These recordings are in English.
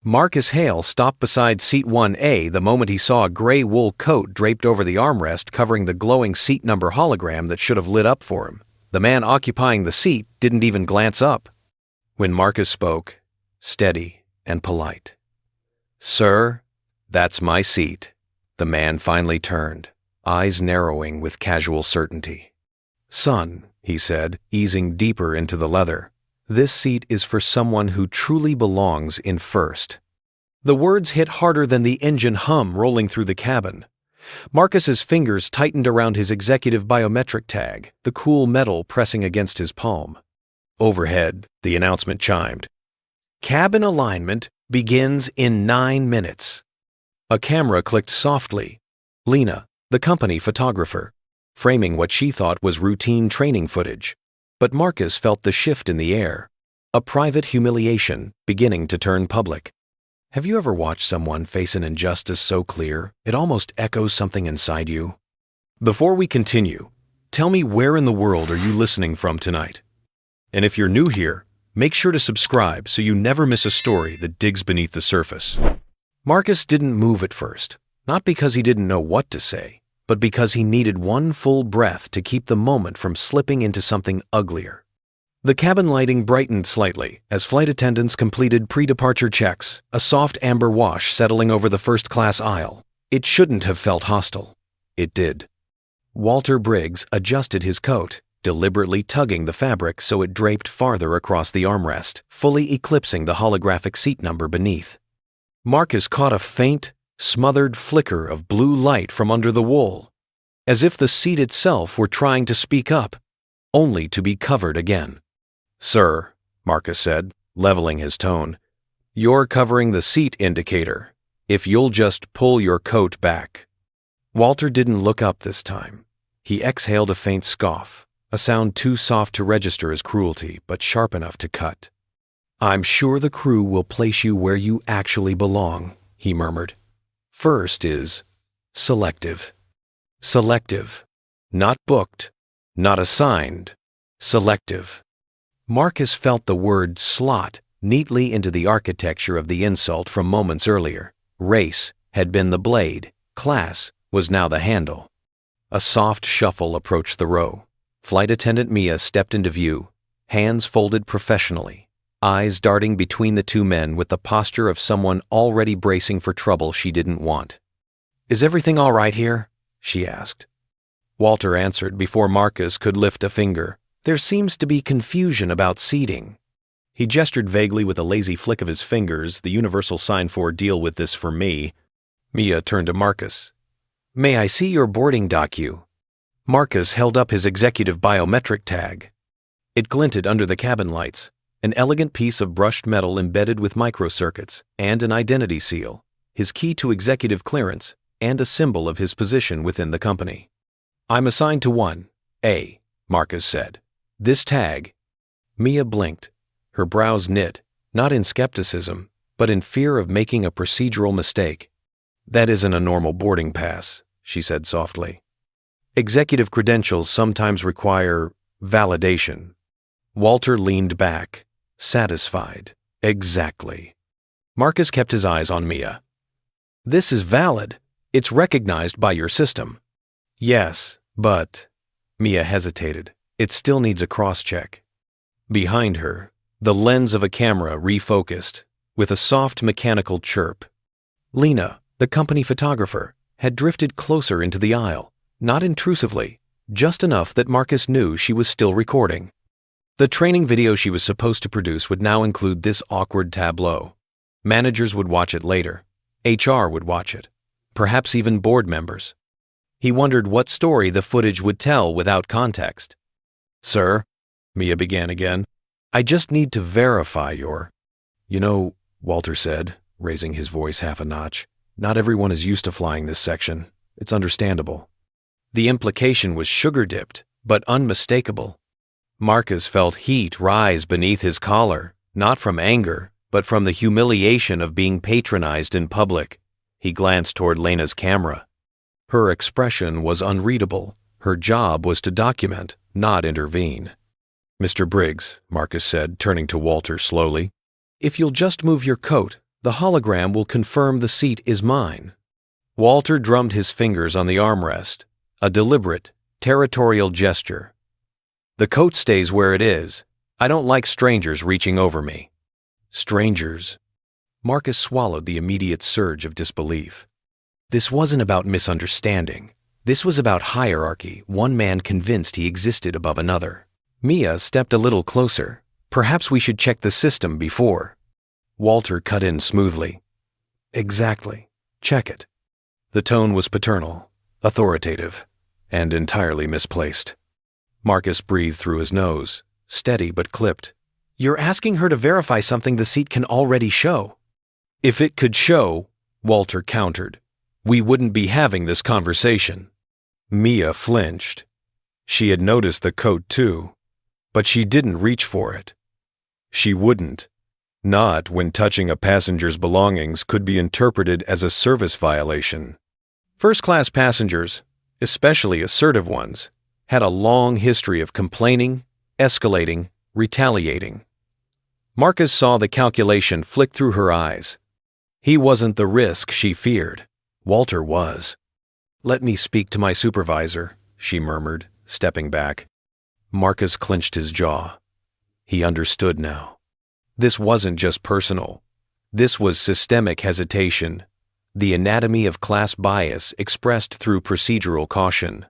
Marcus Hale stopped beside seat 1A the moment he saw a gray wool coat draped over the armrest covering the glowing seat number hologram that should have lit up for him. The man occupying the seat didn't even glance up. When Marcus spoke, steady and polite. "Sir, that's my seat." The man finally turned, eyes narrowing with casual certainty. "Son," he said, easing deeper into the leather, "this seat is for someone who truly belongs in first." The words hit harder than the engine hum rolling through the cabin. Marcus's fingers tightened around his executive biometric tag, the cool metal pressing against his palm. Overhead, the announcement chimed. "Cabin alignment begins in 9 minutes." A camera clicked softly. Lena, the company photographer, framing what she thought was routine training footage. But Marcus felt the shift in the air, a private humiliation beginning to turn public. Have you ever watched someone face an injustice so clear it almost echoes something inside you? Before we continue, tell me where in the world are you listening from tonight? And if you're new here, make sure to subscribe so you never miss a story that digs beneath the surface. Marcus didn't move at first, not because he didn't know what to say, but because he needed one full breath to keep the moment from slipping into something uglier. The cabin lighting brightened slightly as flight attendants completed pre-departure checks, a soft amber wash settling over the first-class aisle. It shouldn't have felt hostile. It did. Walter Briggs adjusted his coat, deliberately tugging the fabric so it draped farther across the armrest, fully eclipsing the holographic seat number beneath. Marcus caught a faint, smothered flicker of blue light from under the wool, as if the seat itself were trying to speak up, only to be covered again. "Sir," Marcus said, leveling his tone, "you're covering the seat indicator. If you'll just pull your coat back." Walter didn't look up this time. He exhaled a faint scoff, a sound too soft to register as cruelty, but sharp enough to cut. "I'm sure the crew will place you where you actually belong," he murmured. "First is selective. Selective. Not booked, not assigned. Selective." Marcus felt the word slot neatly into the architecture of the insult from moments earlier. Race had been the blade, class was now the handle. A soft shuffle approached the row. Flight attendant Mia stepped into view, hands folded professionally, eyes darting between the two men with the posture of someone already bracing for trouble she didn't want. "Is everything all right here?" she asked. Walter answered before Marcus could lift a finger. "There seems to be confusion about seating." He gestured vaguely with a lazy flick of his fingers, the universal sign for "deal with this for me." Mia turned to Marcus. "May I see your boarding docu?" Marcus held up his executive biometric tag. It glinted under the cabin lights, an elegant piece of brushed metal embedded with microcircuits and an identity seal, his key to executive clearance, and a symbol of his position within the company. "I'm assigned to 1A," Marcus said. "This tag—" Mia blinked, her brows knit, not in skepticism, but in fear of making a procedural mistake. "That isn't a normal boarding pass," she said softly. "Executive credentials sometimes require validation." Walter leaned back, satisfied. "Exactly." Marcus kept his eyes on Mia. "This is valid. It's recognized by your system." "Yes, but—" Mia hesitated. "It still needs a cross-check." Behind her, the lens of a camera refocused, with a soft mechanical chirp. Lena, the company photographer, had drifted closer into the aisle, not intrusively, just enough that Marcus knew she was still recording. The training video she was supposed to produce would now include this awkward tableau. Managers would watch it later. HR would watch it. Perhaps even board members. He wondered what story the footage would tell without context. "Sir," Mia began again, "I just need to verify your—" "You know," Walter said, raising his voice half a notch, "not everyone is used to flying this section. It's understandable." The implication was sugar-dipped, but unmistakable. Marcus felt heat rise beneath his collar, not from anger, but from the humiliation of being patronized in public. He glanced toward Lena's camera. Her expression was unreadable. Her job was to document, not intervene. "Mr. Briggs," Marcus said, turning to Walter slowly, "if you'll just move your coat, The hologram will confirm the seat is mine. Walter drummed his fingers on the armrest, a deliberate, territorial gesture. The coat stays where it is. I don't like strangers reaching over me. Strangers. Marcus swallowed the immediate surge of disbelief. This wasn't about misunderstanding. This was about hierarchy, one man convinced he existed above another. Mia stepped a little closer. Perhaps we should check the system before. Walter cut in smoothly. Exactly. Check it. The tone was paternal, authoritative, and entirely misplaced. Marcus breathed through his nose, steady but clipped. You're asking her to verify something the seat can already show. If it could show, Walter countered, we wouldn't be having this conversation. Mia flinched. She had noticed the coat too, but she didn't reach for it. She wouldn't. Not when touching a passenger's belongings could be interpreted as a service violation. First-class passengers, especially assertive ones, had a long history of complaining, escalating, retaliating. Marcus saw the calculation flick through her eyes. He wasn't the risk she feared. Walter was. Let me speak to my supervisor, she murmured, stepping back. Marcus clenched his jaw. He understood now. This wasn't just personal. This was systemic hesitation, the anatomy of class bias expressed through procedural caution.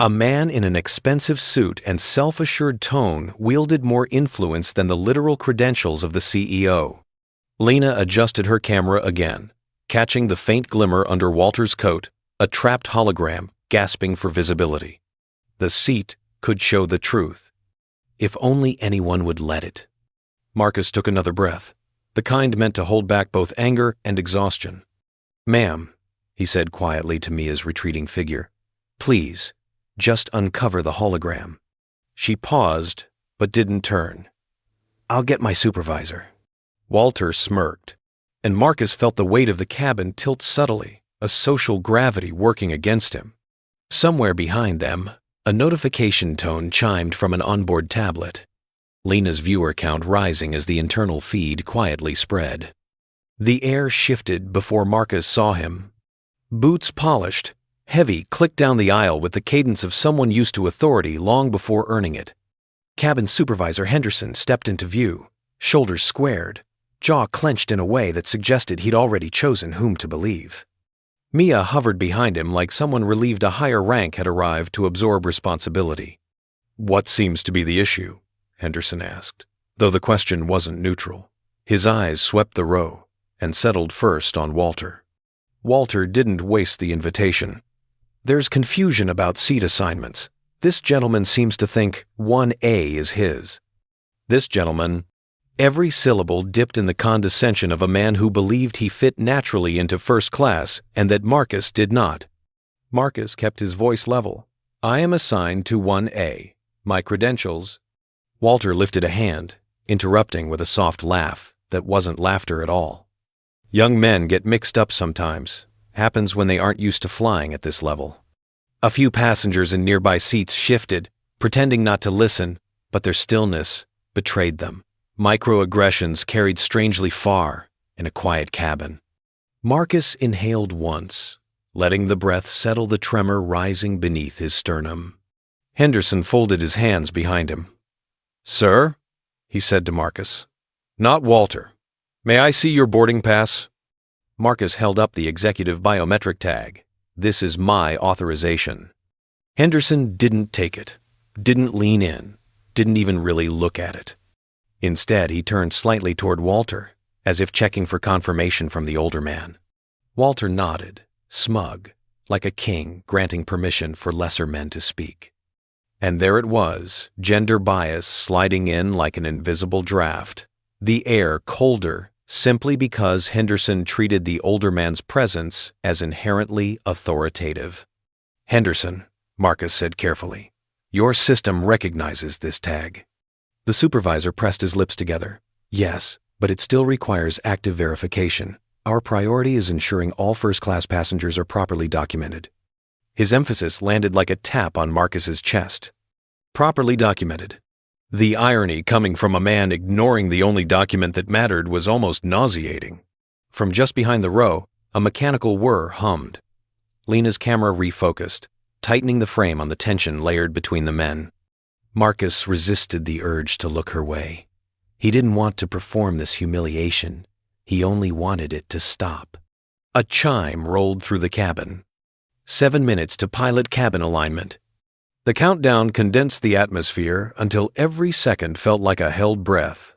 A man in an expensive suit and self-assured tone wielded more influence than the literal credentials of the CEO. Lena adjusted her camera again, catching the faint glimmer under Walter's coat, a trapped hologram gasping for visibility. The seat could show the truth. If only anyone would let it. Marcus took another breath, the kind meant to hold back both anger and exhaustion. Ma'am, he said quietly to Mia's retreating figure, please, just uncover the hologram. She paused, but didn't turn. I'll get my supervisor. Walter smirked, and Marcus felt the weight of the cabin tilt subtly, a social gravity working against him. Somewhere behind them, a notification tone chimed from an onboard tablet. Lena's viewer count rising as the internal feed quietly spread. The air shifted before Marcus saw him. Boots polished, heavy, clicked down the aisle with the cadence of someone used to authority long before earning it. Cabin supervisor Henderson stepped into view, shoulders squared, jaw clenched in a way that suggested he'd already chosen whom to believe. Mia hovered behind him like someone relieved a higher rank had arrived to absorb responsibility. What seems to be the issue? Henderson asked, though the question wasn't neutral. His eyes swept the row and settled first on Walter. Walter didn't waste the invitation. There's confusion about seat assignments. This gentleman seems to think 1A is his. This gentleman, every syllable dipped in the condescension of a man who believed he fit naturally into first class and that Marcus did not. Marcus kept his voice level. I am assigned to 1A. My credentials. Walter lifted a hand, interrupting with a soft laugh that wasn't laughter at all. Young men get mixed up sometimes. Happens when they aren't used to flying at this level. A few passengers in nearby seats shifted, pretending not to listen, but their stillness betrayed them. Microaggressions carried strangely far in a quiet cabin. Marcus inhaled once, letting the breath settle the tremor rising beneath his sternum. Henderson folded his hands behind him. Sir, he said to Marcus. Not Walter. May I see your boarding pass? Marcus held up the executive biometric tag. This is my authorization. Henderson didn't take it, didn't lean in, didn't even really look at it. Instead, he turned slightly toward Walter, as if checking for confirmation from the older man. Walter nodded, smug, like a king granting permission for lesser men to speak. And there it was, gender bias sliding in like an invisible draft, the air colder simply because Henderson treated the older man's presence as inherently authoritative. Henderson, Marcus said carefully, your system recognizes this tag. The supervisor pressed his lips together. Yes, but it still requires active verification. Our priority is ensuring all first-class passengers are properly documented. His emphasis landed like a tap on Marcus's chest. Properly documented. The irony coming from a man ignoring the only document that mattered was almost nauseating. From just behind the row, a mechanical whir hummed. Lena's camera refocused, tightening the frame on the tension layered between the men. Marcus resisted the urge to look her way. He didn't want to perform this humiliation. He only wanted it to stop. A chime rolled through the cabin. 7 minutes to pilot cabin alignment. The countdown condensed the atmosphere until every second felt like a held breath.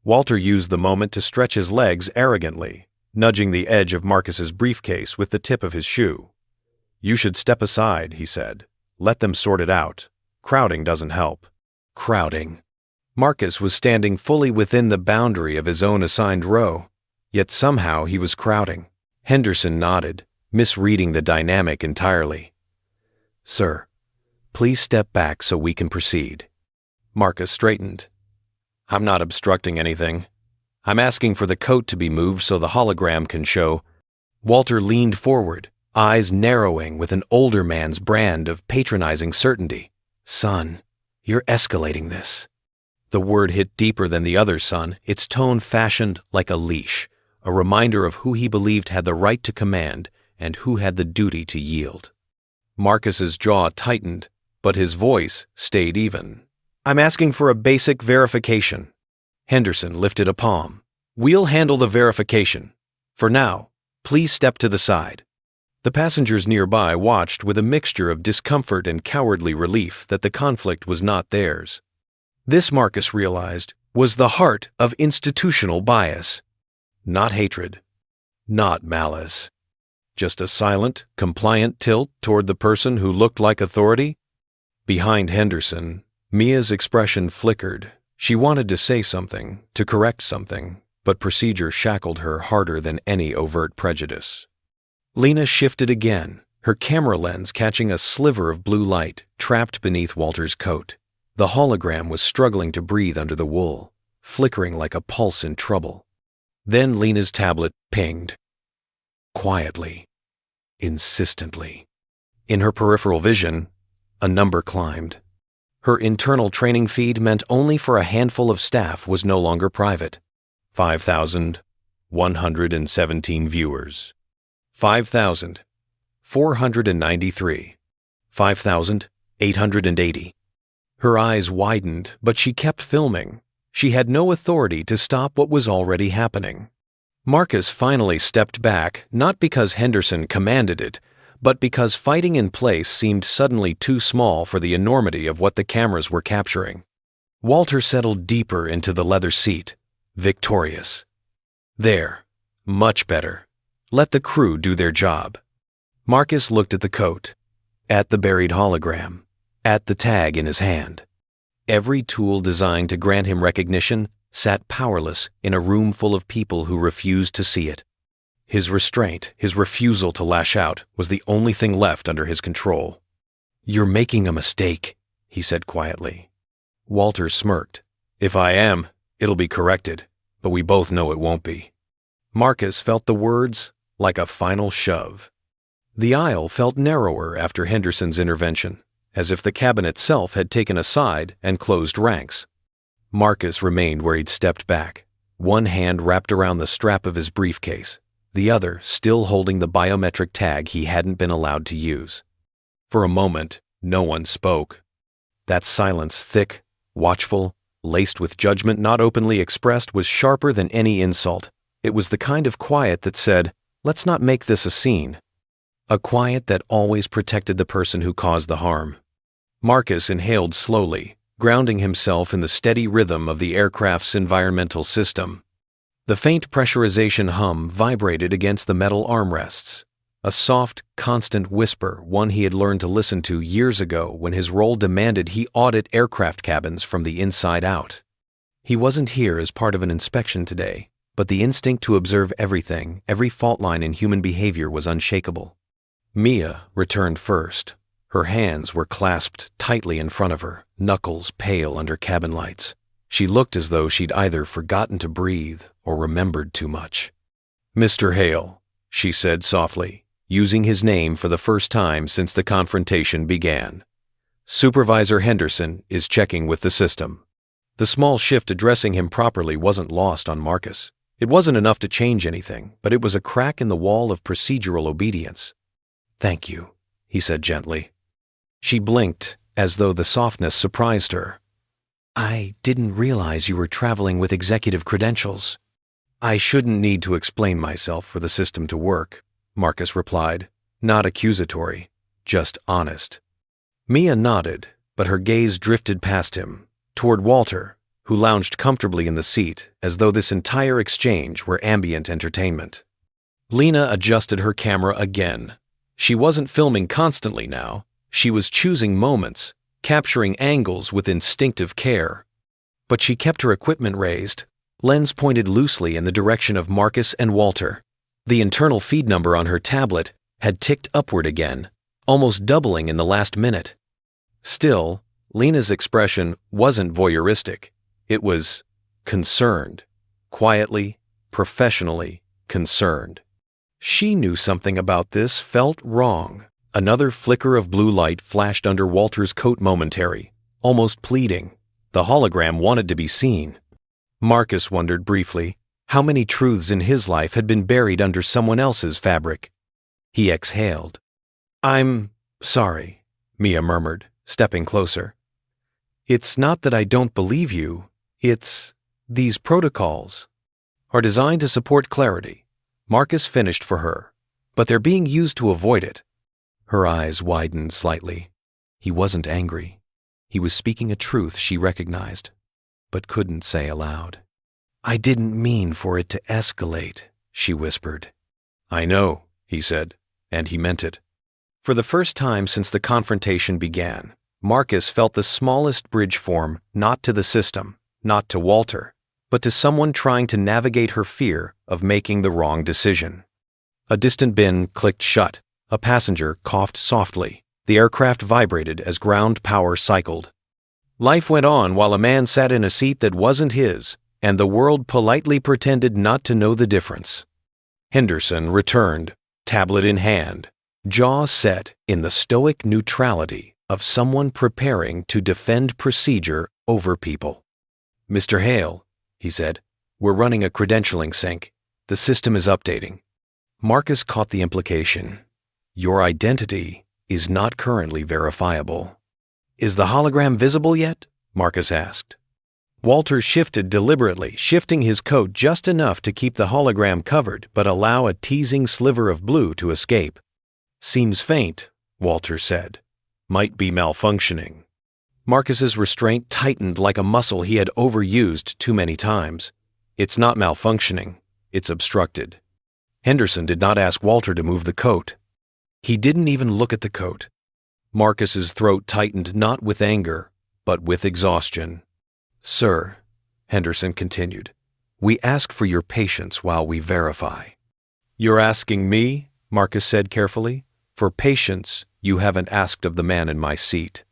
Walter used the moment to stretch his legs arrogantly, nudging the edge of Marcus's briefcase with the tip of his shoe. "You should step aside," he said. "Let them sort it out. Crowding doesn't help." Crowding. Marcus was standing fully within the boundary of his own assigned row, yet somehow he was crowding. Henderson nodded, misreading the dynamic entirely. "Sir, please step back so we can proceed." Marcus straightened. "I'm not obstructing anything. I'm asking for the coat to be moved so the hologram can show." Walter leaned forward, eyes narrowing with an older man's brand of patronizing certainty. "Son, you're escalating this." The word hit deeper than the other son, its tone fashioned like a leash, a reminder of who he believed had the right to command and who had the duty to yield. Marcus's jaw tightened, but his voice stayed even. "I'm asking for a basic verification." Henderson lifted a palm. "We'll handle the verification. For now, please step to the side." The passengers nearby watched with a mixture of discomfort and cowardly relief that the conflict was not theirs. This, Marcus realized, was the heart of institutional bias. Not hatred, not malice. Just a silent, compliant tilt toward the person who looked like authority. Behind Henderson, Mia's expression flickered. She wanted to say something, to correct something, but procedure shackled her harder than any overt prejudice. Lena shifted again, her camera lens catching a sliver of blue light trapped beneath Walter's coat. The hologram was struggling to breathe under the wool, flickering like a pulse in trouble. Then Lena's tablet pinged. Quietly, insistently. In her peripheral vision, a number climbed. Her internal training feed meant only for a handful of staff was no longer private. 5,117 viewers. 5,493. 5,880. Her eyes widened, but she kept filming. She had no authority to stop what was already happening. Marcus finally stepped back, not because Henderson commanded it, but because fighting in place seemed suddenly too small for the enormity of what the cameras were capturing. Walter settled deeper into the leather seat, victorious. There, much better. Let the crew do their job. Marcus looked at the coat, at the buried hologram, at the tag in his hand. Every tool designed to grant him recognition sat powerless in a room full of people who refused to see it. His restraint, his refusal to lash out, was the only thing left under his control. "You're making a mistake," he said quietly. Walter smirked. "If I am, it'll be corrected, but we both know it won't be." Marcus felt the words like a final shove. The aisle felt narrower after Henderson's intervention, as if the cabin itself had taken a side and closed ranks. Marcus remained where he'd stepped back, one hand wrapped around the strap of his briefcase, the other still holding the biometric tag he hadn't been allowed to use. For a moment, no one spoke. That silence, thick, watchful, laced with judgment not openly expressed, was sharper than any insult. It was the kind of quiet that said, "Let's not make this a scene." A quiet that always protected the person who caused the harm. Marcus inhaled slowly, grounding himself in the steady rhythm of the aircraft's environmental system. The faint pressurization hum vibrated against the metal armrests, a soft, constant whisper, one he had learned to listen to years ago when his role demanded he audit aircraft cabins from the inside out. He wasn't here as part of an inspection today, but the instinct to observe everything, every fault line in human behavior was unshakable. Mia returned first. Her hands were clasped tightly in front of her, knuckles pale under cabin lights. She looked as though she'd either forgotten to breathe or remembered too much. "Mr. Hale," she said softly, using his name for the first time since the confrontation began. "Supervisor Henderson is checking with the system." The small shift addressing him properly wasn't lost on Marcus. It wasn't enough to change anything, but it was a crack in the wall of procedural obedience. "Thank you," he said gently. She blinked, as though the softness surprised her. "I didn't realize you were traveling with executive credentials." "I shouldn't need to explain myself for the system to work," Marcus replied, not accusatory, just honest. Mia nodded, but her gaze drifted past him, toward Walter, who lounged comfortably in the seat as though this entire exchange were ambient entertainment. Lena adjusted her camera again. She wasn't filming constantly now. She was choosing moments, capturing angles with instinctive care. But she kept her equipment raised, lens pointed loosely in the direction of Marcus and Walter. The internal feed number on her tablet had ticked upward again, almost doubling in the last minute. Still, Lena's expression wasn't voyeuristic. It was concerned, quietly, professionally concerned. She knew something about this felt wrong. Another flicker of blue light flashed under Walter's coat momentary, almost pleading. The hologram wanted to be seen. Marcus wondered briefly how many truths in his life had been buried under someone else's fabric. He exhaled. "I'm sorry," Mia murmured, stepping closer. "It's not that I don't believe you. It's these protocols are designed to support clarity." Marcus finished for her, but they're being used to avoid it. Her eyes widened slightly. He wasn't angry. He was speaking a truth she recognized, but couldn't say aloud. "I didn't mean for it to escalate," she whispered. "I know," he said, and he meant it. For the first time since the confrontation began, Marcus felt the smallest bridge form, not to the system, not to Walter, but to someone trying to navigate her fear of making the wrong decision. A distant bin clicked shut. A passenger coughed softly. The aircraft vibrated as ground power cycled. Life went on while a man sat in a seat that wasn't his, and the world politely pretended not to know the difference. Henderson returned, tablet in hand, jaw set in the stoic neutrality of someone preparing to defend procedure over people. "Mr. Hale," he said, "we're running a credentialing sync. The system is updating." Marcus caught the implication. "Your identity is not currently verifiable." "Is the hologram visible yet?" Marcus asked. Walter shifted deliberately, shifting his coat just enough to keep the hologram covered but allow a teasing sliver of blue to escape. "Seems faint," Walter said. "Might be malfunctioning." Marcus's restraint tightened like a muscle he had overused too many times. "It's not malfunctioning. It's obstructed." Henderson did not ask Walter to move the coat. He didn't even look at the coat. Marcus's throat tightened not with anger, but with exhaustion. "Sir," Henderson continued, "we ask for your patience while we verify." "You're asking me," Marcus said carefully, "for patience you haven't asked of the man in my seat."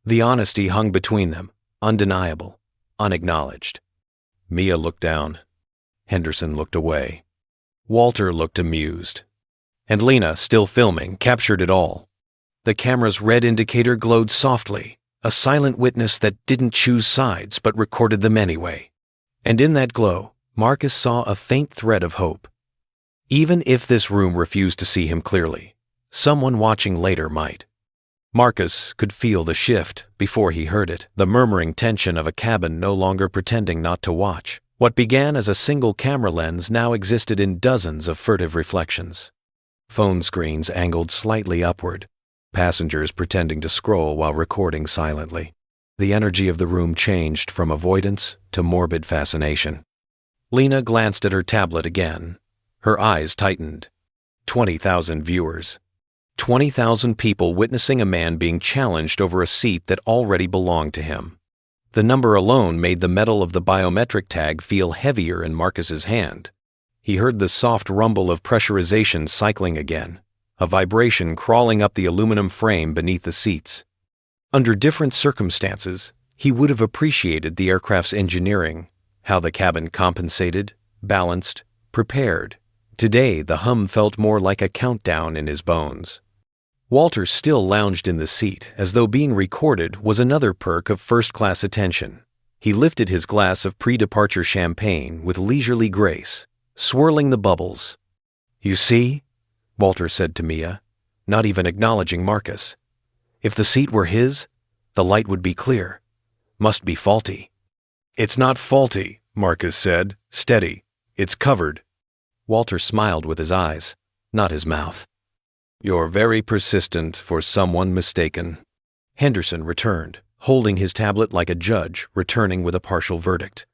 The honesty hung between them, undeniable, unacknowledged. Mia looked down. Henderson looked away. Walter looked amused. And Lena, still filming, captured it all. The camera's red indicator glowed softly, a silent witness that didn't choose sides but recorded them anyway. And in that glow, Marcus saw a faint thread of hope. Even if this room refused to see him clearly, someone watching later might. Marcus could feel the shift before he heard it, the murmuring tension of a cabin no longer pretending not to watch. What began as a single camera lens now existed in dozens of furtive reflections. Phone screens angled slightly upward, passengers pretending to scroll while recording silently. The energy of the room changed from avoidance to morbid fascination. Lena glanced at her tablet again. Her eyes tightened. 20,000 viewers. 20,000 people witnessing a man being challenged over a seat that already belonged to him. The number alone made the metal of the biometric tag feel heavier in Marcus's hand. He heard the soft rumble of pressurization cycling again, a vibration crawling up the aluminum frame beneath the seats. Under different circumstances, he would have appreciated the aircraft's engineering, how the cabin compensated, balanced, prepared. Today, the hum felt more like a countdown in his bones. Walter still lounged in the seat, as though being recorded was another perk of first-class attention. He lifted his glass of pre-departure champagne with leisurely grace, swirling the bubbles. "You see?" Walter said to Mia, not even acknowledging Marcus. "If the seat were his, the light would be clear. Must be faulty." "It's not faulty," Marcus said, steady. "It's covered." Walter smiled with his eyes, not his mouth. "You're very persistent for someone mistaken." Henderson returned, holding his tablet like a judge returning with a partial verdict.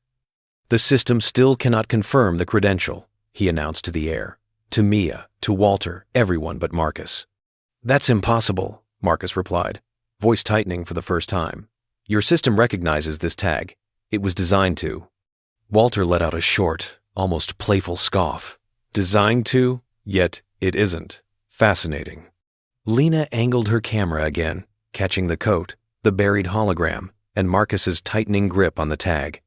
"The system still cannot confirm the credential," he announced to the air, to Mia, to Walter, everyone but Marcus. "That's impossible," Marcus replied, voice tightening for the first time. "Your system recognizes this tag. It was designed to." Walter let out a short, almost playful scoff. "Designed to? Yet it isn't. Fascinating." Lena angled her camera again, catching the coat, the buried hologram, and Marcus's tightening grip on the tag.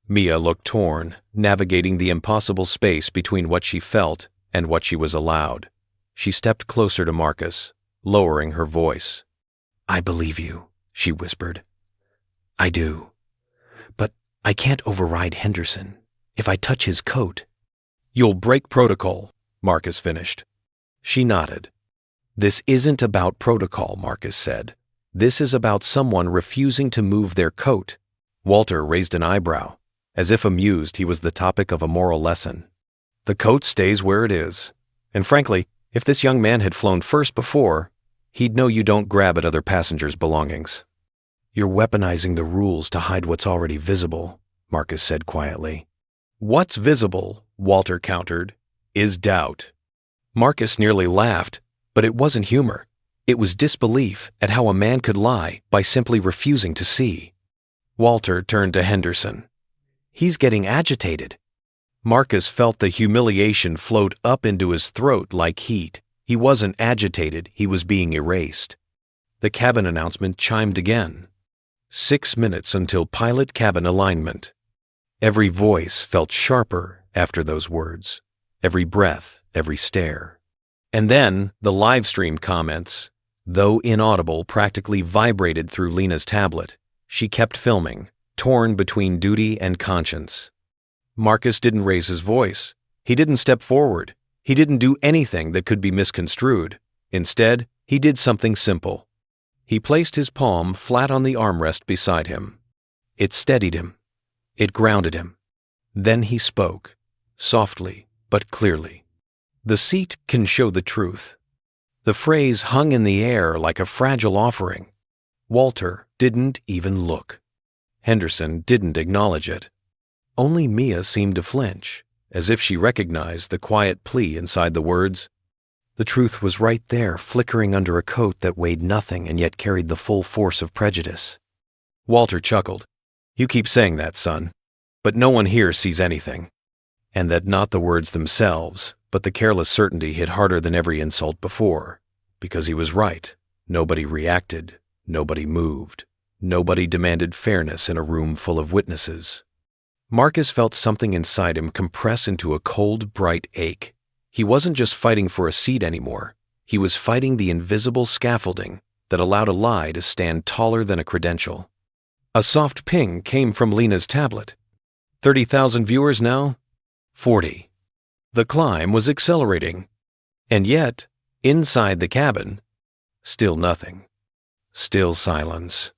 Mia looked torn, navigating the impossible space between what she felt and what she was allowed. She stepped closer to Marcus, lowering her voice. "I believe you," she whispered. "I do. But I can't override Henderson. If I touch his coat—" "You'll break protocol," Marcus finished. She nodded. "This isn't about protocol," Marcus said. "This is about someone refusing to move their coat." Walter raised an eyebrow, as if amused he was the topic of a moral lesson. "The coat stays where it is. And frankly, if this young man had flown first before, he'd know you don't grab at other passengers' belongings." "You're weaponizing the rules to hide what's already visible," Marcus said quietly. "What's visible," Walter countered, "is doubt." Marcus nearly laughed, but it wasn't humor. It was disbelief at how a man could lie by simply refusing to see. Walter turned to Henderson. "He's getting agitated." Marcus felt the humiliation float up into his throat like heat. He wasn't agitated, he was being erased. The cabin announcement chimed again. 6 minutes until pilot cabin alignment. Every voice felt sharper after those words. Every breath, every stare. And then the live-streamed comments, though inaudible, practically vibrated through Lena's tablet. She kept filming, torn between duty and conscience. Marcus didn't raise his voice. He didn't step forward. He didn't do anything that could be misconstrued. Instead, he did something simple. He placed his palm flat on the armrest beside him. It steadied him. It grounded him. Then he spoke, softly but clearly. "The seat can show the truth." The phrase hung in the air like a fragile offering. Walter didn't even look. Henderson didn't acknowledge it. Only Mia seemed to flinch, as if she recognized the quiet plea inside the words. The truth was right there, flickering under a coat that weighed nothing and yet carried the full force of prejudice. Walter chuckled. "You keep saying that, son. But no one here sees anything." And that not the words themselves, but the careless certainty hit harder than every insult before. Because he was right. Nobody reacted. Nobody moved. Nobody demanded fairness in a room full of witnesses. Marcus felt something inside him compress into a cold, bright ache. He wasn't just fighting for a seat anymore. He was fighting the invisible scaffolding that allowed a lie to stand taller than a credential. A soft ping came from Lena's tablet. 30,000 viewers now? 40. The climb was accelerating. And yet, inside the cabin, still nothing. Still silence.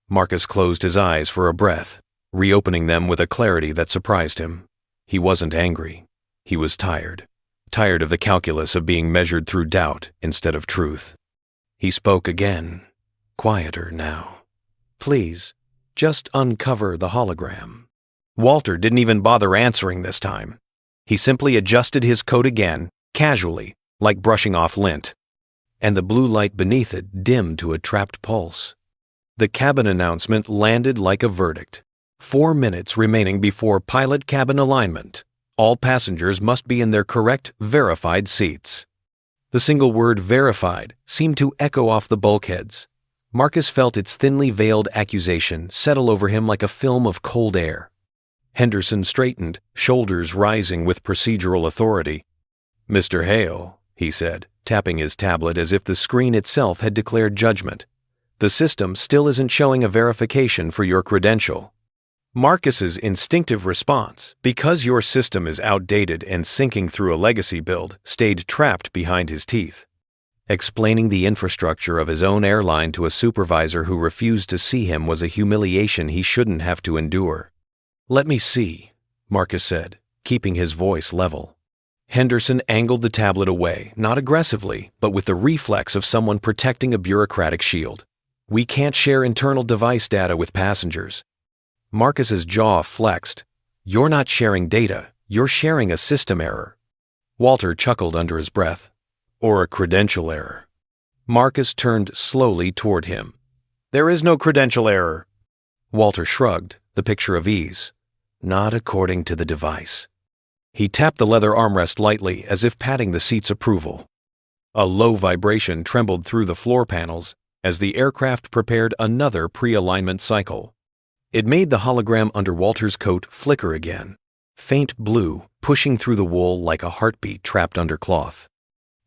Marcus closed his eyes for a breath, reopening them with a clarity that surprised him. He wasn't angry. He was tired. Tired of the calculus of being measured through doubt instead of truth. He spoke again, quieter now. "Please, just uncover the hologram." Walter didn't even bother answering this time. He simply adjusted his coat again, casually, like brushing off lint. And the blue light beneath it dimmed to a trapped pulse. The cabin announcement landed like a verdict. 4 minutes remaining before pilot cabin alignment. All passengers must be in their correct, verified seats. The single word verified seemed to echo off the bulkheads. Marcus felt its thinly veiled accusation settle over him like a film of cold air. Henderson straightened, shoulders rising with procedural authority. "Mr. Hale," he said, tapping his tablet as if the screen itself had declared judgment. "The system still isn't showing a verification for your credential." Marcus's instinctive response, because your system is outdated and sinking through a legacy build, stayed trapped behind his teeth. Explaining the infrastructure of his own airline to a supervisor who refused to see him was a humiliation he shouldn't have to endure. "Let me see," Marcus said, keeping his voice level. Henderson angled the tablet away, not aggressively, but with the reflex of someone protecting a bureaucratic shield. "We can't share internal device data with passengers." Marcus's jaw flexed. "You're not sharing data, you're sharing a system error." Walter chuckled under his breath. "Or a credential error." Marcus turned slowly toward him. "There is no credential error." Walter shrugged, the picture of ease. "Not according to the device." He tapped the leather armrest lightly, as if patting the seat's approval. A low vibration trembled through the floor panels as the aircraft prepared another pre-alignment cycle. It made the hologram under Walter's coat flicker again, faint blue, pushing through the wool like a heartbeat trapped under cloth.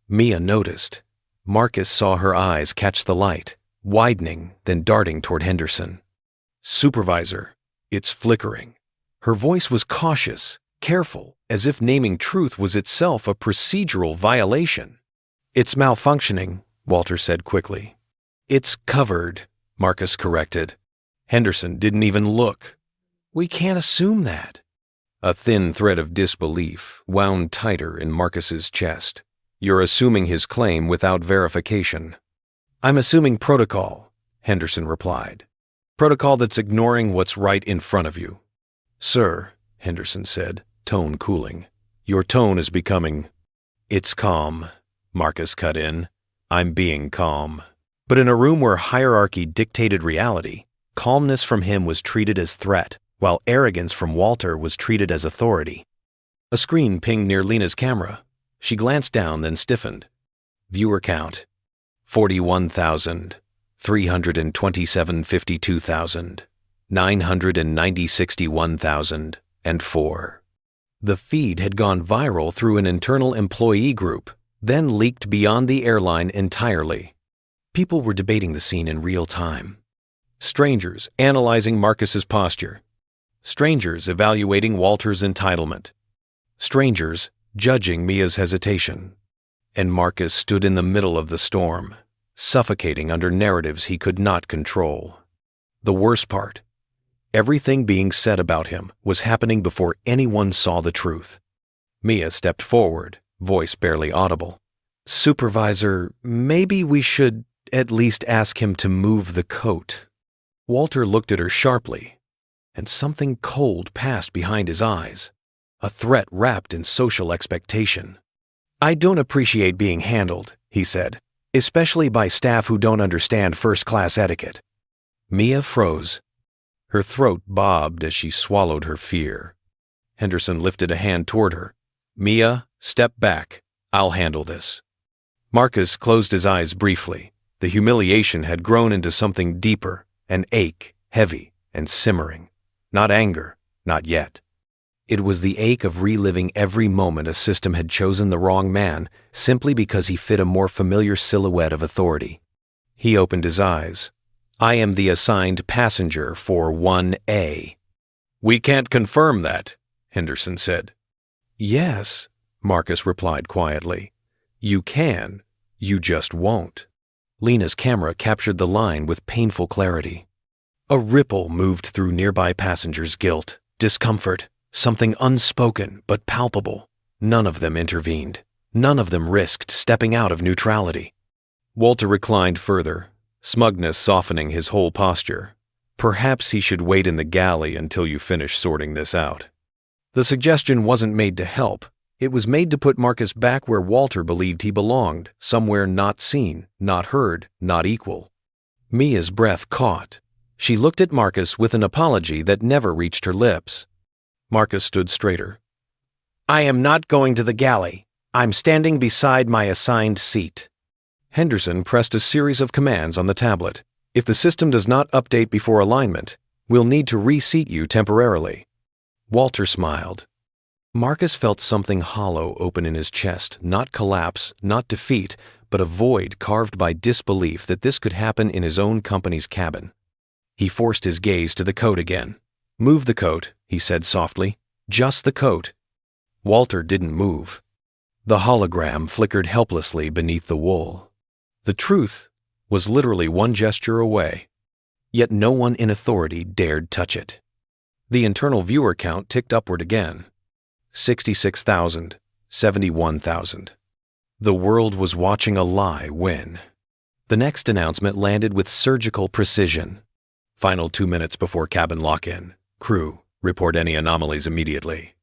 Mia noticed. Marcus saw her eyes catch the light, widening, then darting toward Henderson. "Supervisor, it's flickering." Her voice was cautious, careful, as if naming truth was itself a procedural violation. "It's malfunctioning," Walter said quickly. "It's covered," Marcus corrected. Henderson didn't even look. "We can't assume that." A thin thread of disbelief wound tighter in Marcus's chest. "You're assuming his claim without verification." "I'm assuming protocol," Henderson replied. "Protocol that's ignoring what's right in front of you." "Sir," Henderson said, tone cooling, "your tone is becoming—" "It's calm," Marcus cut in. "I'm being calm." But in a room where hierarchy dictated reality, calmness from him was treated as threat, while arrogance from Walter was treated as authority. A screen pinged near Lena's camera. She glanced down, then stiffened. Viewer count: 41,000, 327, 52,000, 990, 61,000, and 4. The feed had gone viral through an internal employee group, then leaked beyond the airline entirely. People were debating the scene in real time. Strangers analyzing Marcus's posture. Strangers evaluating Walter's entitlement. Strangers judging Mia's hesitation. And Marcus stood in the middle of the storm, suffocating under narratives he could not control. The worst part, everything being said about him was happening before anyone saw the truth. Mia stepped forward, voice barely audible. "Supervisor, maybe we should at least ask him to move the coat." Walter looked at her sharply, and something cold passed behind his eyes, a threat wrapped in social expectation. "I don't appreciate being handled," he said, "especially by staff who don't understand first-class etiquette." Mia froze. Her throat bobbed as she swallowed her fear. Henderson lifted a hand toward her. "Mia, step back. I'll handle this." Marcus closed his eyes briefly. The humiliation had grown into something deeper, an ache, heavy and simmering. Not anger, not yet. It was the ache of reliving every moment a system had chosen the wrong man simply because he fit a more familiar silhouette of authority. He opened his eyes. "I am the assigned passenger for 1A. "We can't confirm that," Henderson said. "Yes," Marcus replied quietly. "You can. You just won't." Lena's camera captured the line with painful clarity. A ripple moved through nearby passengers' guilt, discomfort, something unspoken but palpable. None of them intervened. None of them risked stepping out of neutrality. Walter reclined further, smugness softening his whole posture. "Perhaps he should wait in the galley until you finish sorting this out." The suggestion wasn't made to help. It was made to put Marcus back where Walter believed he belonged, somewhere not seen, not heard, not equal. Mia's breath caught. She looked at Marcus with an apology that never reached her lips. Marcus stood straighter. "I am not going to the galley. I'm standing beside my assigned seat." Henderson pressed a series of commands on the tablet. "If the system does not update before alignment, we'll need to reseat you temporarily." Walter smiled. Marcus felt something hollow open in his chest, not collapse, not defeat, but a void carved by disbelief that this could happen in his own company's cabin. He forced his gaze to the code again. "Move the coat," he said softly. "Just the coat." Walter didn't move. The hologram flickered helplessly beneath the wool. The truth was literally one gesture away, yet no one in authority dared touch it. The internal viewer count ticked upward again. 66,000, 71,000. The world was watching a lie win. The next announcement landed with surgical precision. Final 2 minutes before cabin lock-in. Crew, report any anomalies immediately.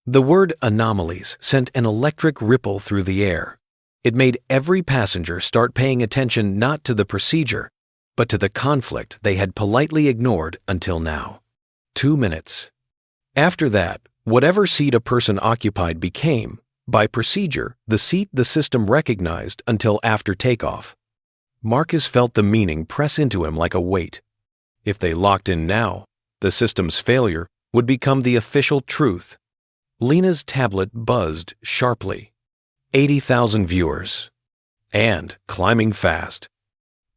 The word anomalies sent an electric ripple through the air. It made every passenger start paying attention not to the procedure, but to the conflict they had politely ignored until now. 2 minutes. After that, whatever seat a person occupied became, by procedure, the seat the system recognized until after takeoff. Marcus felt the meaning press into him like a weight. If they locked in now, the system's failure would become the official truth. Lena's tablet buzzed sharply. 80,000 viewers. And climbing fast.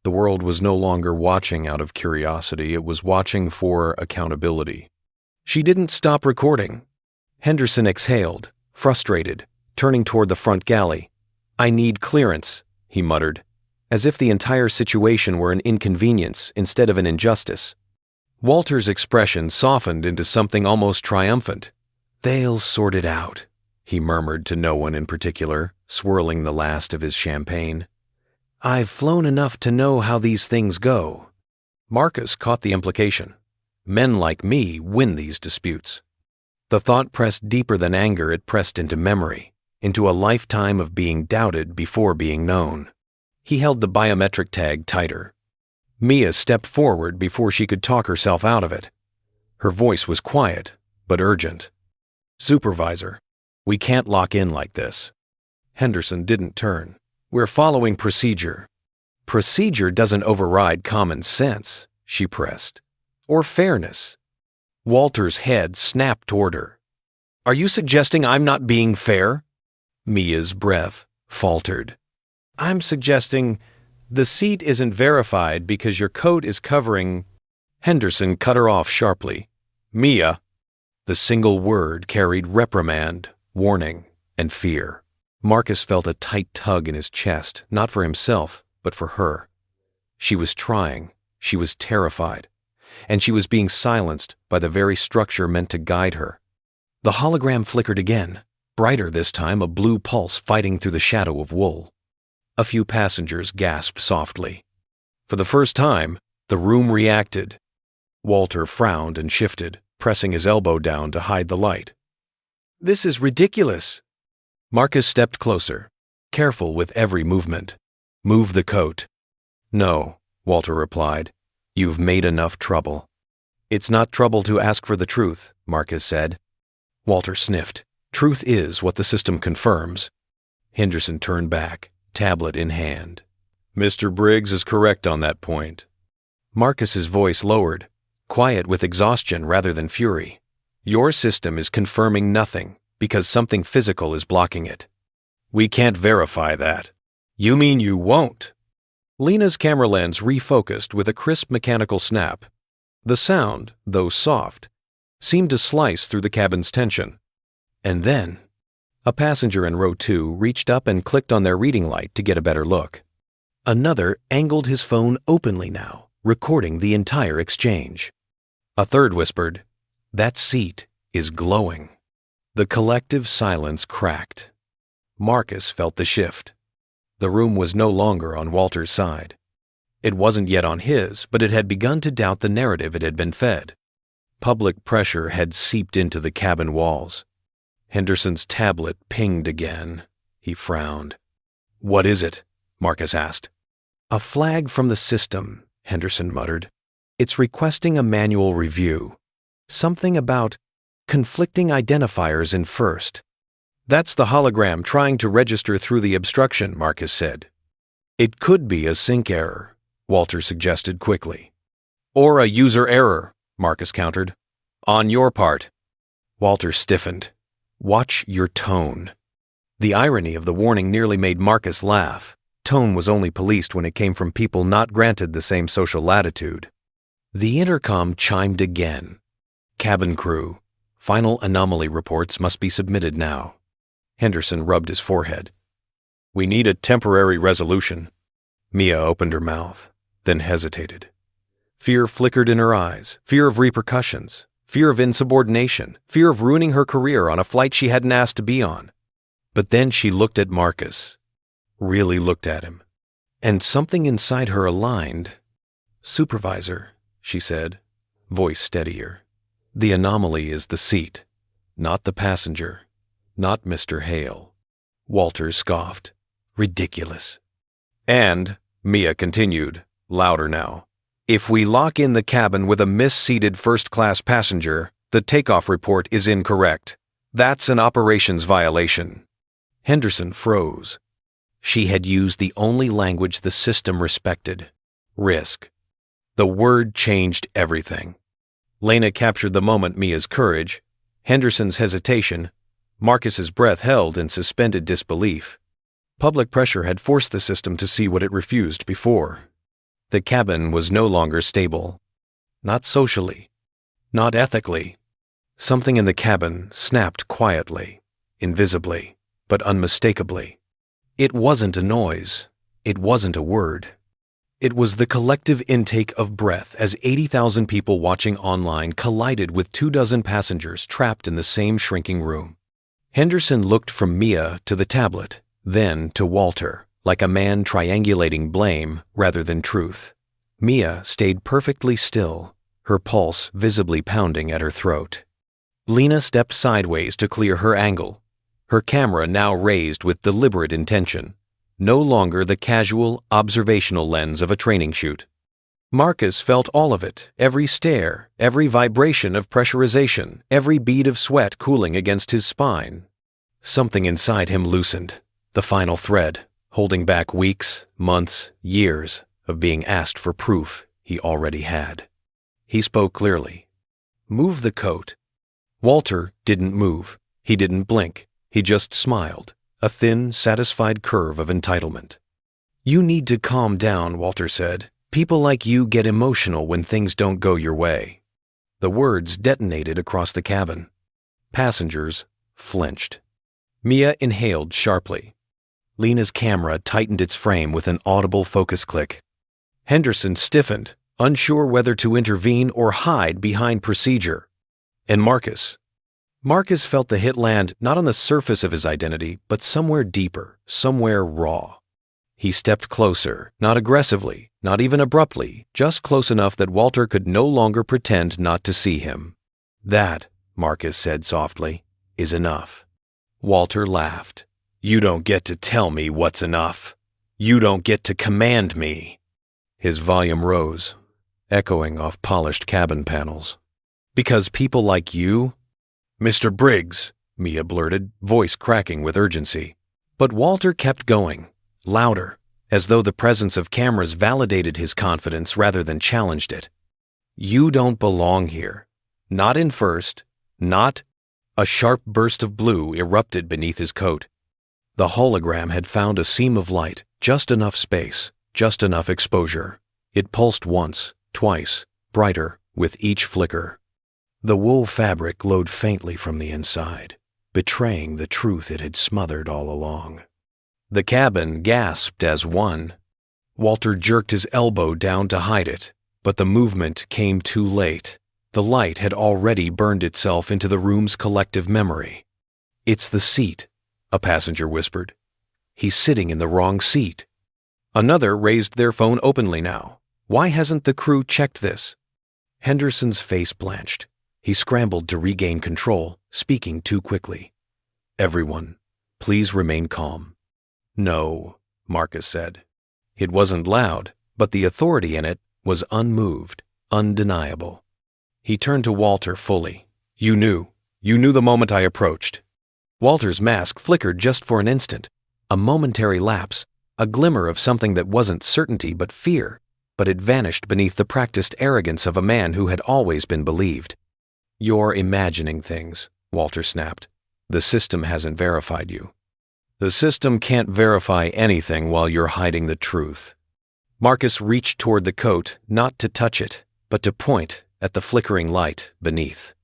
The world was no longer watching out of curiosity, it was watching for accountability. She didn't stop recording. Henderson exhaled, frustrated, turning toward the front galley. "I need clearance," he muttered, as if the entire situation were an inconvenience instead of an injustice. Walter's expression softened into something almost triumphant. "They'll sort it out," he murmured to no one in particular, swirling the last of his champagne. "I've flown enough to know how these things go." Marcus caught the implication. Men like me win these disputes. The thought pressed deeper than anger, it pressed into memory, into a lifetime of being doubted before being known. He held the biometric tag tighter. Mia stepped forward before she could talk herself out of it. Her voice was quiet, but urgent. "Supervisor, we can't lock in like this." Henderson didn't turn. "We're following procedure." "Procedure doesn't override common sense," she pressed. "Or fairness." Walter's head snapped toward her. "Are you suggesting I'm not being fair?" Mia's breath faltered. "I'm suggesting the seat isn't verified because your coat is covering—" Henderson cut her off sharply. "Mia!" The single word carried reprimand, warning, and fear. Marcus felt a tight tug in his chest, not for himself, but for her. She was trying, she was terrified, and she was being silenced by the very structure meant to guide her. The hologram flickered again, brighter this time, a blue pulse fighting through the shadow of wool. A few passengers gasped softly. For the first time, the room reacted. Walter frowned and shifted, pressing his elbow down to hide the light. "This is ridiculous." Marcus stepped closer, careful with every movement. "Move the coat." "No," Walter replied. "You've made enough trouble." "It's not trouble to ask for the truth," Marcus said. Walter sniffed. "Truth is what the system confirms." Henderson turned back, tablet in hand. "Mr. Briggs is correct on that point." Marcus's voice lowered, quiet with exhaustion rather than fury. "Your system is confirming nothing because something physical is blocking it." "We can't verify that." "You mean you won't?" Lena's camera lens refocused with a crisp mechanical snap. The sound, though soft, seemed to slice through the cabin's tension. And then, a passenger in row 2 reached up and clicked on their reading light to get a better look. Another angled his phone openly now, recording the entire exchange. A third whispered, "That seat is glowing." The collective silence cracked. Marcus felt the shift. The room was no longer on Walter's side. It wasn't yet on his, but it had begun to doubt the narrative it had been fed. Public pressure had seeped into the cabin walls. Henderson's tablet pinged again. He frowned. "What is it?" Marcus asked. "A flag from the system," Henderson muttered. "It's requesting a manual review. Something about conflicting identifiers in first." "That's the hologram trying to register through the obstruction," Marcus said. "It could be a sync error," Walter suggested quickly. "Or a user error," Marcus countered. "On your part." Walter stiffened. "Watch your tone." The irony of the warning nearly made Marcus laugh. Tone was only policed when it came from people not granted the same social latitude. The intercom chimed again. Cabin crew. Final anomaly reports must be submitted now. Henderson rubbed his forehead. We need a temporary resolution. Mia opened her mouth, then hesitated. Fear flickered in her eyes, fear of repercussions, fear of insubordination, fear of ruining her career on a flight she hadn't asked to be on. But then she looked at Marcus, really looked at him, and something inside her aligned. Supervisor, she said, voice steadier. The anomaly is the seat, not the passenger, not Mr. Hale. Walter scoffed. Ridiculous. And, Mia continued, louder now, if we lock in the cabin with a misseated first-class passenger, the takeoff report is incorrect. That's an operations violation. Henderson froze. She had used the only language the system respected. Risk. The word changed everything. Lena captured the moment Mia's courage, Henderson's hesitation, Marcus's breath held in suspended disbelief. Public pressure had forced the system to see what it refused before. The cabin was no longer stable. Not socially. Not ethically. Something in the cabin snapped quietly, invisibly, but unmistakably. It wasn't a noise. It wasn't a word. It was the collective intake of breath as 80,000 people watching online collided with 24 passengers trapped in the same shrinking room. Henderson looked from Mia to the tablet, then to Walter, like a man triangulating blame rather than truth. Mia stayed perfectly still, her pulse visibly pounding at her throat. Lena stepped sideways to clear her angle, her camera now raised with deliberate intention. No longer the casual, observational lens of a training shoot. Marcus felt all of it, every stare, every vibration of pressurization, every bead of sweat cooling against his spine. Something inside him loosened, the final thread, holding back weeks, months, years of being asked for proof he already had. He spoke clearly. Move the coat. Walter didn't move. He didn't blink. He just smiled. A thin, satisfied curve of entitlement. You need to calm down, Walter said. People like you get emotional when things don't go your way. The words detonated across the cabin. Passengers flinched. Mia inhaled sharply. Lena's camera tightened its frame with an audible focus click. Henderson stiffened, unsure whether to intervene or hide behind procedure. And Marcus felt the hit land not on the surface of his identity, but somewhere deeper, somewhere raw. He stepped closer, not aggressively, not even abruptly, just close enough that Walter could no longer pretend not to see him. That, Marcus said softly, is enough. Walter laughed. You don't get to tell me what's enough. You don't get to command me. His volume rose, echoing off polished cabin panels. Because people like you... Mr. Briggs, Mia blurted, voice cracking with urgency. But Walter kept going, louder, as though the presence of cameras validated his confidence rather than challenged it. You don't belong here. Not in first, not... A sharp burst of blue erupted beneath his coat. The hologram had found a seam of light, just enough space, just enough exposure. It pulsed once, twice, brighter with each flicker. The wool fabric glowed faintly from the inside, betraying the truth it had smothered all along. The cabin gasped as one. Walter jerked his elbow down to hide it, but the movement came too late. The light had already burned itself into the room's collective memory. It's the seat, a passenger whispered. He's sitting in the wrong seat. Another raised their phone openly now. Why hasn't the crew checked this? Henderson's face blanched. He scrambled to regain control, speaking too quickly. Everyone, please remain calm. No, Marcus said. It wasn't loud, but the authority in it was unmoved, undeniable. He turned to Walter fully. You knew the moment I approached. Walter's mask flickered just for an instant, a momentary lapse, a glimmer of something that wasn't certainty but fear, but it vanished beneath the practiced arrogance of a man who had always been believed. You're imagining things, Walter snapped. The system hasn't verified you. The system can't verify anything while you're hiding the truth. Marcus reached toward the coat, not to touch it, but to point at the flickering light beneath.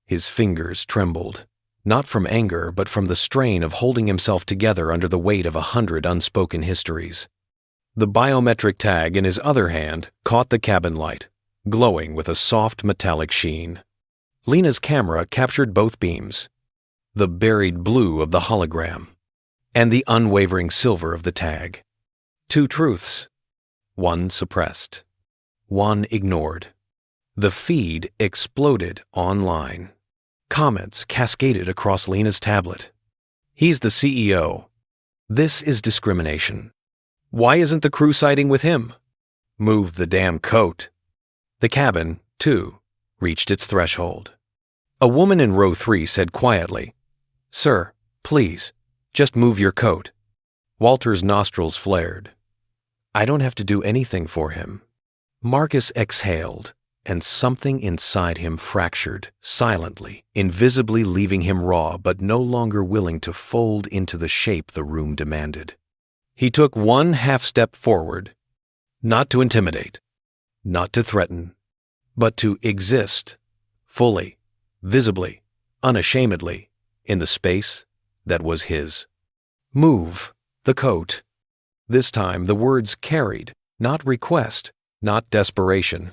His fingers trembled, not from anger but from the strain of holding himself together under the weight of 100 unspoken histories. The biometric tag in his other hand caught the cabin light, glowing with a soft metallic sheen. Lena's camera captured both beams, the buried blue of the hologram and the unwavering silver of the tag. Two truths, one suppressed, one ignored. The feed exploded online. Comments cascaded across Lena's tablet. He's the CEO. This is discrimination. Why isn't the crew siding with him? Move the damn coat. The cabin, too, reached its threshold. A woman in row 3 said quietly, "Sir, please, just move your coat." Walter's nostrils flared. "I don't have to do anything for him." Marcus exhaled, and something inside him fractured, silently, invisibly leaving him raw but no longer willing to fold into the shape the room demanded. He took one half-step forward, not to intimidate, not to threaten, but to exist, fully, visibly, unashamedly, in the space that was his. Move the coat. This time the words carried, not request, not desperation,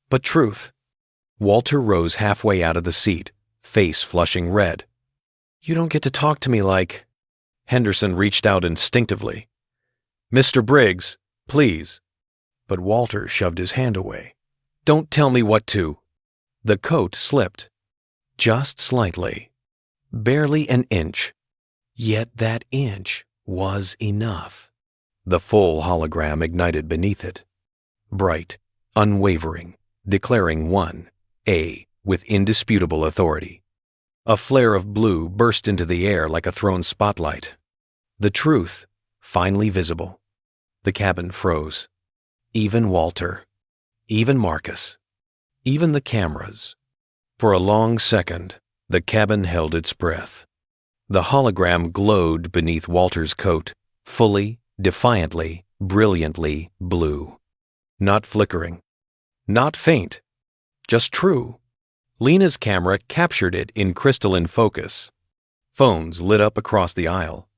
but truth. Walter rose halfway out of the seat, face flushing red. "You don't get to talk to me like—" Henderson reached out instinctively. "Mr. Briggs, please." But Walter shoved his hand away. "Don't tell me what to." The coat slipped. Just slightly. Barely an inch. Yet that inch was enough. The full hologram ignited beneath it. Bright, unwavering, declaring 1A with indisputable authority. A flare of blue burst into the air like a thrown spotlight. The truth, finally visible. The cabin froze. Even Walter. Even Marcus. Even the cameras. For a long second, the cabin held its breath. The hologram glowed beneath Walter's coat, fully, defiantly, brilliantly blue. Not flickering. Not faint. Just true. Lena's camera captured it in crystalline focus. Phones lit up across the aisle.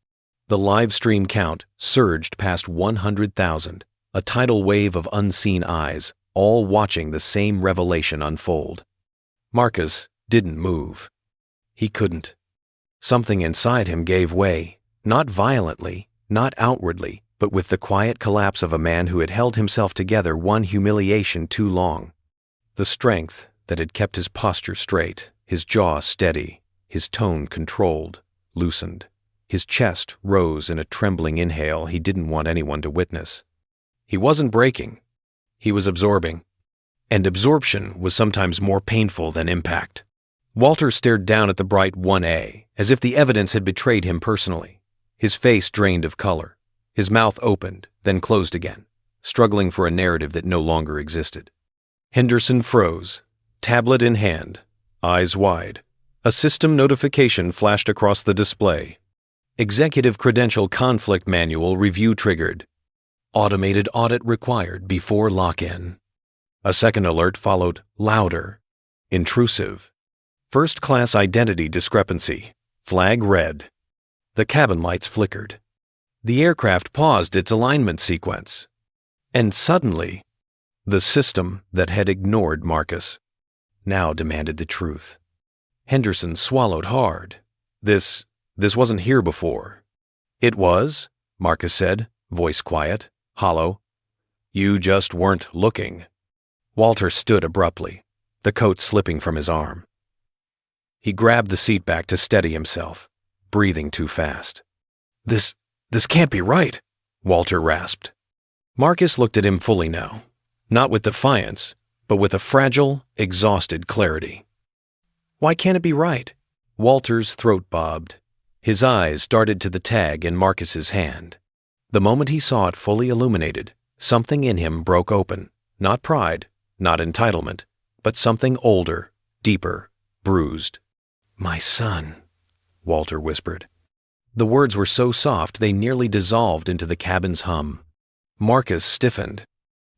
The live stream count surged past 100,000, a tidal wave of unseen eyes, all watching the same revelation unfold. Marcus didn't move. He couldn't. Something inside him gave way, not violently, not outwardly, but with the quiet collapse of a man who had held himself together one humiliation too long. The strength that had kept his posture straight, his jaw steady, his tone controlled, loosened. His chest rose in a trembling inhale he didn't want anyone to witness. He wasn't breaking. He was absorbing. And absorption was sometimes more painful than impact. Walter stared down at the bright 1A, as if the evidence had betrayed him personally. His face drained of color. His mouth opened, then closed again, struggling for a narrative that no longer existed. Henderson froze, tablet in hand, eyes wide. A system notification flashed across the display. Executive Credential Conflict Manual review triggered. Automated audit required before lock-in. A second alert followed, louder, intrusive. First-class identity discrepancy, flag red. The cabin lights flickered. The aircraft paused its alignment sequence. And suddenly, the system that had ignored Marcus now demanded the truth. Henderson swallowed hard. This wasn't here before. "It was," Marcus said, voice quiet, hollow. "You just weren't looking." Walter stood abruptly, the coat slipping from his arm. He grabbed the seat back to steady himself, breathing too fast. This can't be right," Walter rasped. Marcus looked at him fully now, not with defiance, but with a fragile, exhausted clarity. "Why can't it be right?" Walter's throat bobbed. His eyes darted to the tag in Marcus's hand. The moment he saw it fully illuminated, something in him broke open, not pride, not entitlement, but something older, deeper, bruised. "My son," Walter whispered. The words were so soft they nearly dissolved into the cabin's hum. Marcus stiffened.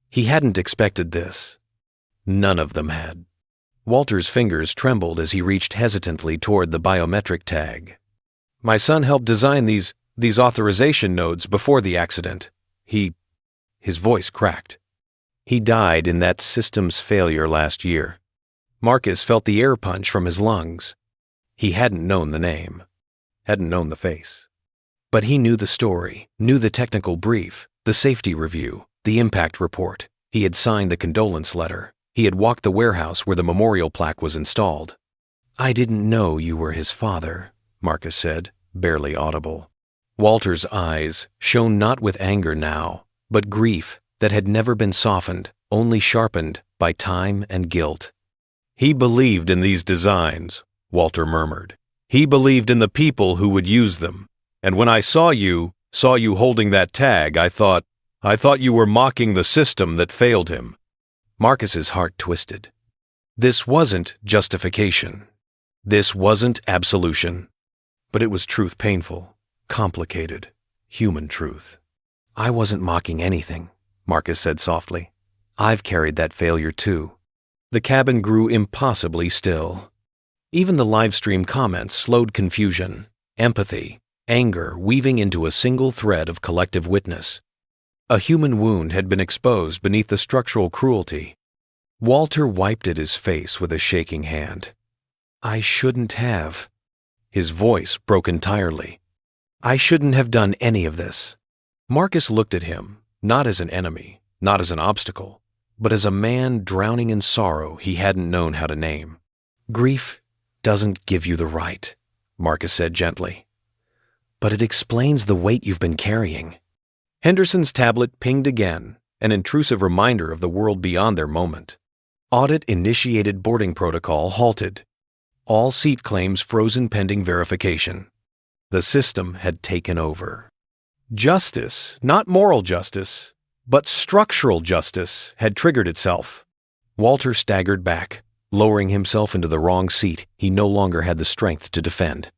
He hadn't expected this. None of them had. Walter's fingers trembled as he reached hesitantly toward the biometric tag. My son helped design these authorization nodes before the accident. His voice cracked. He died in that system's failure last year. Marcus felt the air punch from his lungs. He hadn't known the name, hadn't known the face. But he knew the story, knew the technical brief, the safety review, the impact report. He had signed the condolence letter. He had walked the warehouse where the memorial plaque was installed. I didn't know you were his father, Marcus said, barely audible. Walter's eyes shone not with anger now, but grief that had never been softened, only sharpened by time and guilt. He believed in these designs, Walter murmured. He believed in the people who would use them. And when I saw you holding that tag, I thought you were mocking the system that failed him. Marcus's heart twisted. This wasn't justification. This wasn't absolution. But it was truth, painful, complicated, human truth. I wasn't mocking anything, Marcus said softly. I've carried that failure too. The cabin grew impossibly still. Even the live stream comments slowed confusion, empathy, anger weaving into a single thread of collective witness. A human wound had been exposed beneath the structural cruelty. Walter wiped at his face with a shaking hand. I shouldn't have. His voice broke entirely. I shouldn't have done any of this. Marcus looked at him, not as an enemy, not as an obstacle, but as a man drowning in sorrow he hadn't known how to name. Grief doesn't give you the right, Marcus said gently. But it explains the weight you've been carrying. Henderson's tablet pinged again, an intrusive reminder of the world beyond their moment. Audit-initiated boarding protocol halted. All seat claims frozen pending verification. The system had taken over. Justice, not moral justice, but structural justice, had triggered itself. Walter staggered back, lowering himself into the wrong seat he no longer had the strength to defend.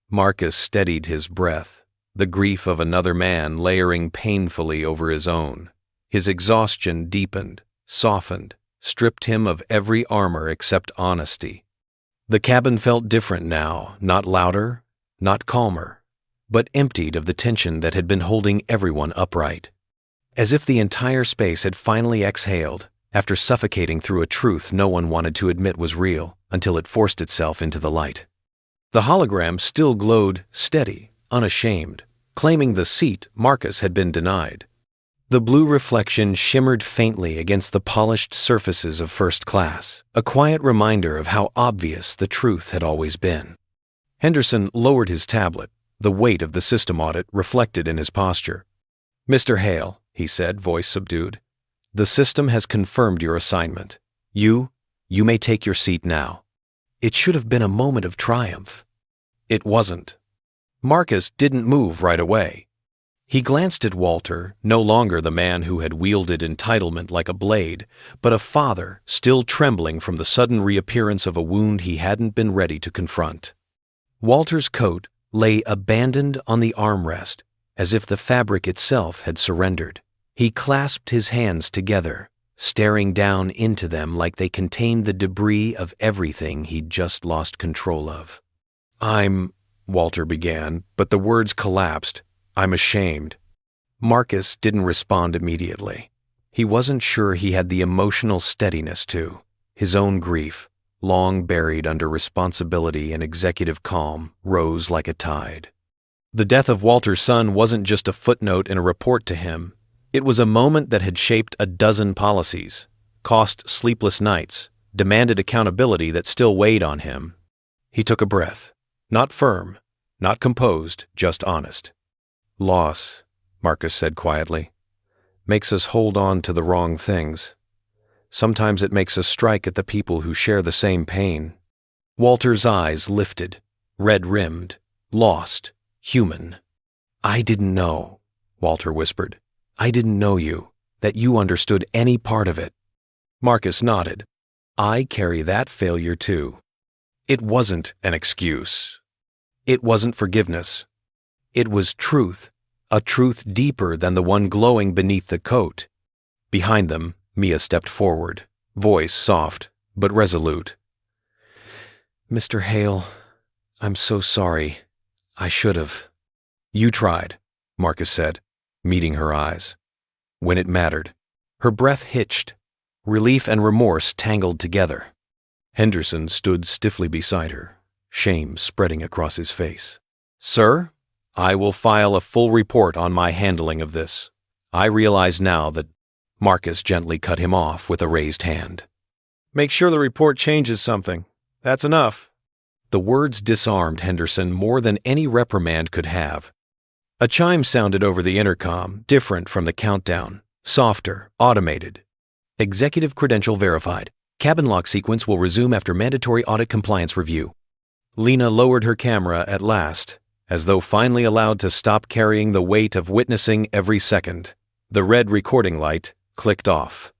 Marcus steadied his breath, the grief of another man layering painfully over his own. His exhaustion deepened, softened, stripped him of every armor except honesty. The cabin felt different now, not louder, not calmer, but emptied of the tension that had been holding everyone upright. As if the entire space had finally exhaled after suffocating through a truth no one wanted to admit was real until it forced itself into the light. The hologram still glowed steady, unashamed, claiming the seat Marcus had been denied. The blue reflection shimmered faintly against the polished surfaces of first class, a quiet reminder of how obvious the truth had always been. Henderson lowered his tablet, the weight of the system audit reflected in his posture. Mr. Hale, he said, voice subdued, the system has confirmed your assignment. You may take your seat now. It should have been a moment of triumph. It wasn't. Marcus didn't move right away. He glanced at Walter, no longer the man who had wielded entitlement like a blade, but a father still trembling from the sudden reappearance of a wound he hadn't been ready to confront. Walter's coat lay abandoned on the armrest, as if the fabric itself had surrendered. He clasped his hands together, staring down into them like they contained the debris of everything he'd just lost control of. Walter began, but the words collapsed. I'm ashamed. Marcus didn't respond immediately. He wasn't sure he had the emotional steadiness to. His own grief, long buried under responsibility and executive calm, rose like a tide. The death of Walter's son wasn't just a footnote in a report to him. It was a moment that had shaped a dozen policies, cost sleepless nights, demanded accountability that still weighed on him. He took a breath, not firm, not composed, just honest. Loss, Marcus said quietly, makes us hold on to the wrong things. Sometimes it makes us strike at the people who share the same pain. Walter's eyes lifted, red-rimmed, lost, human. I didn't know, Walter whispered. I didn't know you, that you understood any part of it. Marcus nodded. I carry that failure too. It wasn't an excuse. It wasn't forgiveness. It was truth, a truth deeper than the one glowing beneath the coat. Behind them, Mia stepped forward, voice soft but resolute. Mr. Hale, I'm so sorry. I should have. You tried, Marcus said, meeting her eyes. When it mattered. Her breath hitched. Relief and remorse tangled together. Henderson stood stiffly beside her, shame spreading across his face. Sir, I will file a full report on my handling of this. I realize now that Marcus gently cut him off with a raised hand. Make sure the report changes something. That's enough. The words disarmed Henderson more than any reprimand could have. A chime sounded over the intercom, different from the countdown, softer, automated. Executive credential verified. Cabin lock sequence will resume after mandatory audit compliance review. Lena lowered her camera at last, as though finally allowed to stop carrying the weight of witnessing every second. The red recording light clicked off.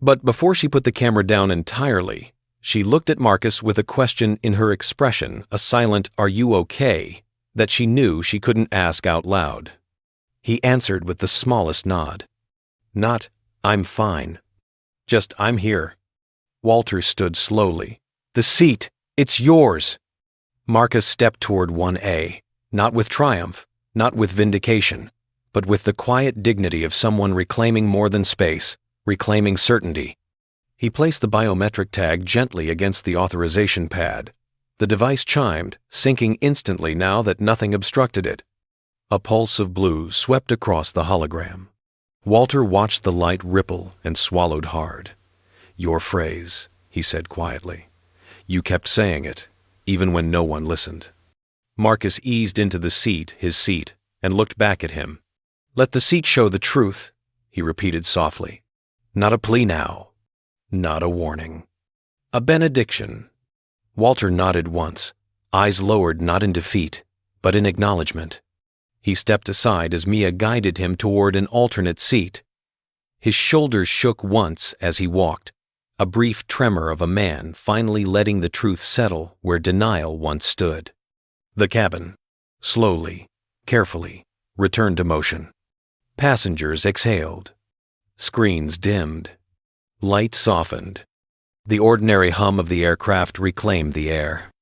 But before she put the camera down entirely, she looked at Marcus with a question in her expression, a silent "Are you okay?" that she knew she couldn't ask out loud. He answered with the smallest nod. Not, "I'm fine." Just, "I'm here." Walter stood slowly. "The seat! It's yours!" Marcus stepped toward 1A, not with triumph, not with vindication, but with the quiet dignity of someone reclaiming more than space, reclaiming certainty. He placed the biometric tag gently against the authorization pad. The device chimed, syncing instantly now that nothing obstructed it. A pulse of blue swept across the hologram. Walter watched the light ripple and swallowed hard. "Your phrase," he said quietly. "You kept saying it, even when no one listened." Marcus eased into the seat, his seat, and looked back at him. "Let the seat show the truth," he repeated softly. "Not a plea now. Not a warning. A benediction." Walter nodded once, eyes lowered not in defeat, but in acknowledgement. He stepped aside as Mia guided him toward an alternate seat. His shoulders shook once as he walked, a brief tremor of a man finally letting the truth settle where denial once stood. The cabin, slowly, carefully, returned to motion. Passengers exhaled. Screens dimmed. Light softened. The ordinary hum of the aircraft reclaimed the air.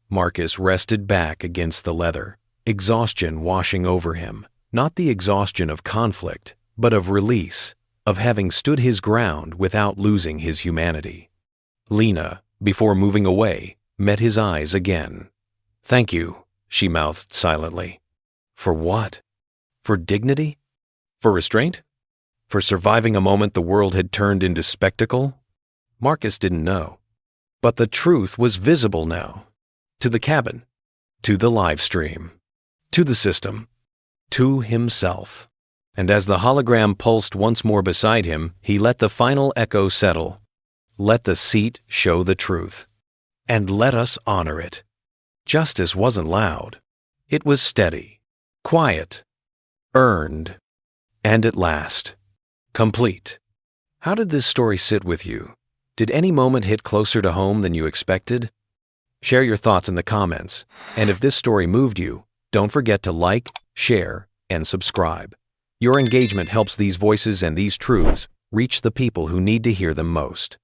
Marcus rested back against the leather, exhaustion washing over him, not the exhaustion of conflict, but of release, of having stood his ground without losing his humanity. Lena, before moving away, met his eyes again. "Thank you," she mouthed silently. "For what? For dignity? For restraint? For surviving a moment the world had turned into spectacle?" Marcus didn't know. But the truth was visible now. To the cabin. To the live stream. To the system. To himself. And as the hologram pulsed once more beside him, he let the final echo settle. Let the seat show the truth. And let us honor it. Justice wasn't loud. It was steady. Quiet. Earned. And at last. Complete. How did this story sit with you? Did any moment hit closer to home than you expected? Share your thoughts in the comments. And if this story moved you, don't forget to like, share, and subscribe. Your engagement helps these voices and these truths reach the people who need to hear them most.